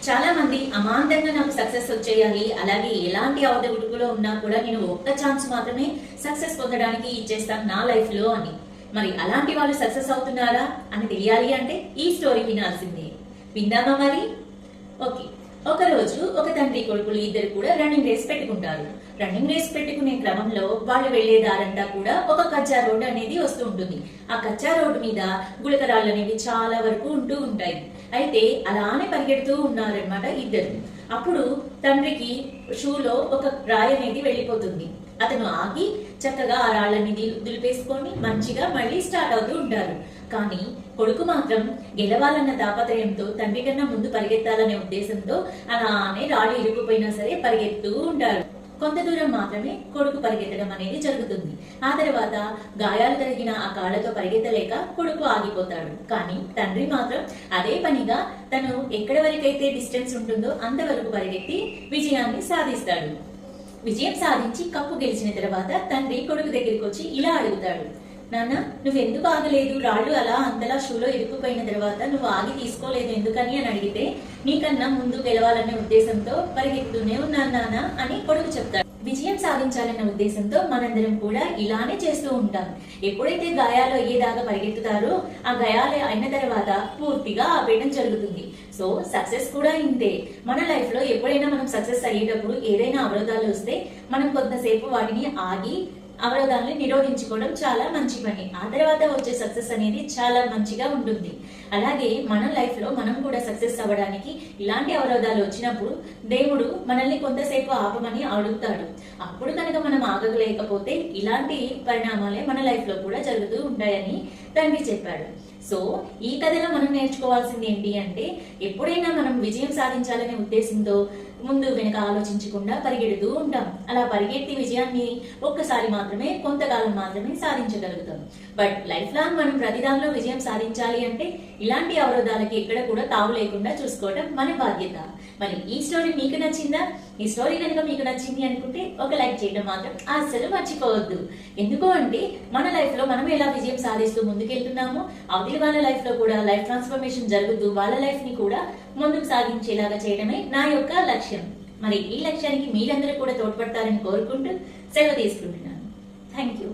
చాలా మంది అమాంతంగా నాకు సక్సెస్ వచ్చేయాలి, అలాగే ఎలాంటి అవతగుడుకులో ఉన్నా కూడా నేను ఒక్క ఛాన్స్ మాత్రమే సక్సెస్ పొందడానికి ఇచ్చేస్తాను నా లైఫ్ లో అని. మరి అలాంటి వాళ్ళు సక్సెస్ అవుతున్నారా అని తెలియాలి అంటే ఈ స్టోరీ వినాల్సిందే. విందామా మరి? ఓకే. ఒక రోజు ఒక తండ్రి కొడుకులు ఇద్దరు కూడా రన్నింగ్ రేస్ పెట్టుకుంటారు. రన్నింగ్ రేస్ పెట్టుకునే క్రమంలో వాళ్ళు వెళ్లే దారంతా కూడా ఒక కచ్చా రోడ్ అనేది వస్తూ ఉంటుంది. ఆ కచ్చా రోడ్డు మీద గులకరాళ్ళు అనేవి చాలా వరకు ఉంటూ ఉంటాయి. అయితే అలానే పరిగెడుతూ ఉన్నారనమాట ఇద్దరు. అప్పుడు తండ్రికి షూలో ఒక రాయి అనేది వెళ్ళిపోతుంది. అతను ఆగి చక్కగా ఆ రాళ్ళని దులిపేసుకొని మంచిగా మళ్ళీ స్టార్ట్ అవుతూ ఉంటారు. కానీ కొడుకు మాత్రం గెలవాలన్న తాపత్రయంతో తండ్రి కన్నా ముందు పరిగెత్తాలనే ఉద్దేశంతో అలానే రాళ్ళు ఇరుక్కుపోయినా సరే పరిగెత్తూ ఉంటారు. కొంత దూరం మాత్రమే కొడుకు పరిగెత్తడం అనేది జరుగుతుంది. ఆ తర్వాత గాయాలు కలిగిన ఆ కాళ్ళతో పరిగెత్తలేక కొడుకు ఆగిపోతాడు. కానీ తండ్రి మాత్రం అదే పనిగా తను ఎక్కడి వరకైతే డిస్టెన్స్ ఉంటుందో అంతవరకు పరిగెత్తి విజయాన్ని సాధిస్తాడు. విజయం సాధించి కప్పు గెలిచిన తర్వాత తండ్రి కొడుకు దగ్గరికి వచ్చి ఇలా అడుగుతాడు, నాన్న నువ్వెందుకు ఆగలేదు? రాళ్ళు అలా అంతలా షూలో ఇరుక్కుపోయిన తర్వాత నువ్వు ఆగి తీసుకోలేదు ఎందుకని అని అడిగితే, నీకన్నా ముందు గెలవాలనే ఉద్దేశంతో పరిగెత్తుతూనే ఉన్నాను నాన్న అని కొడుకు చెప్తాడు. విజయం సాధించాలన్న ఉద్దేశంతో మనందరం కూడా ఇలానే చేస్తూ ఉంటాం. ఎప్పుడైతే గాయాలు అయ్యేదాకా పరిగెత్తుతారో ఆ గాయాలు అయిన తర్వాత పూర్తిగా ఆపేయడం జరుగుతుంది. సో సక్సెస్ కూడా ఇంతే. మన లైఫ్ లో ఎప్పుడైనా మనం సక్సెస్ అయ్యేటప్పుడు ఏదైనా అవరోధాలు వస్తే మనం కొంతసేపు వాటిని ఆగి అవరోధాలను నిరోధించుకోవడం చాలా మంచి పని. ఆ తర్వాత వచ్చే సక్సెస్ అనేది చాలా మంచిగా ఉంటుంది. అలాగే మన లైఫ్ లో మనం కూడా సక్సెస్ అవ్వడానికి ఇలాంటి అవరోధాలు వచ్చినప్పుడు దేవుడు మనల్ని కొంతసేపు ఆపమని అడుగుతాడు. అప్పుడు కనుక మనం ఆగలేకపోతే ఇలాంటి పరిణామాలే మన లైఫ్ లో కూడా జరుగుతూ ఉంటాయని తండ్రి చెప్పాడు. సో ఈ కథలో మనం నేర్చుకోవాల్సింది ఏంటి అంటే, ఎప్పుడైనా మనం విజయం సాధించాలనే ఉద్దేశంతో ముందు వెనక ఆలోచించకుండా పరిగెడుతూ ఉంటాం. అలా పరిగెత్తి విజయాన్ని ఒక్కసారి మాత్రమే కొంతకాలం మాత్రమే సాధించగలుగుతాం. బట్ లైఫ్ లాంగ్ మనం ప్రతిదానిలో విజయం సాధించాలి అంటే ఇలాంటి అవరోధాలకి ఎక్కడ కూడా తావు లేకుండా చూసుకోవడం మన బాధ్యత. మరి ఈ స్టోరీ మీకు నచ్చిందా? ఈ స్టోరీ కనుక మీకు నచ్చింది అనుకుంటే ఒక లైక్ చేయడం మాత్రం అస్సలు మర్చిపోవద్దు. ఎందుకు అంటే మన లైఫ్ లో మనం ఎలా విజయం సాధిస్తూ ముందుకెళ్తున్నామో అవతలి వాళ్ళ లైఫ్ లో కూడా లైఫ్ ట్రాన్స్ఫర్మేషన్ జరుగుతూ వాళ్ళ లైఫ్ ని కూడా ముందుకు సాగించేలాగా చేయడమే నా యొక్క లక్ష్యం. మరి ఈ లక్ష్యానికి మీరందరూ కూడా తోడ్పడతారని కోరుకుంటూ సెలవు తీసుకుంటున్నాను. Thank you.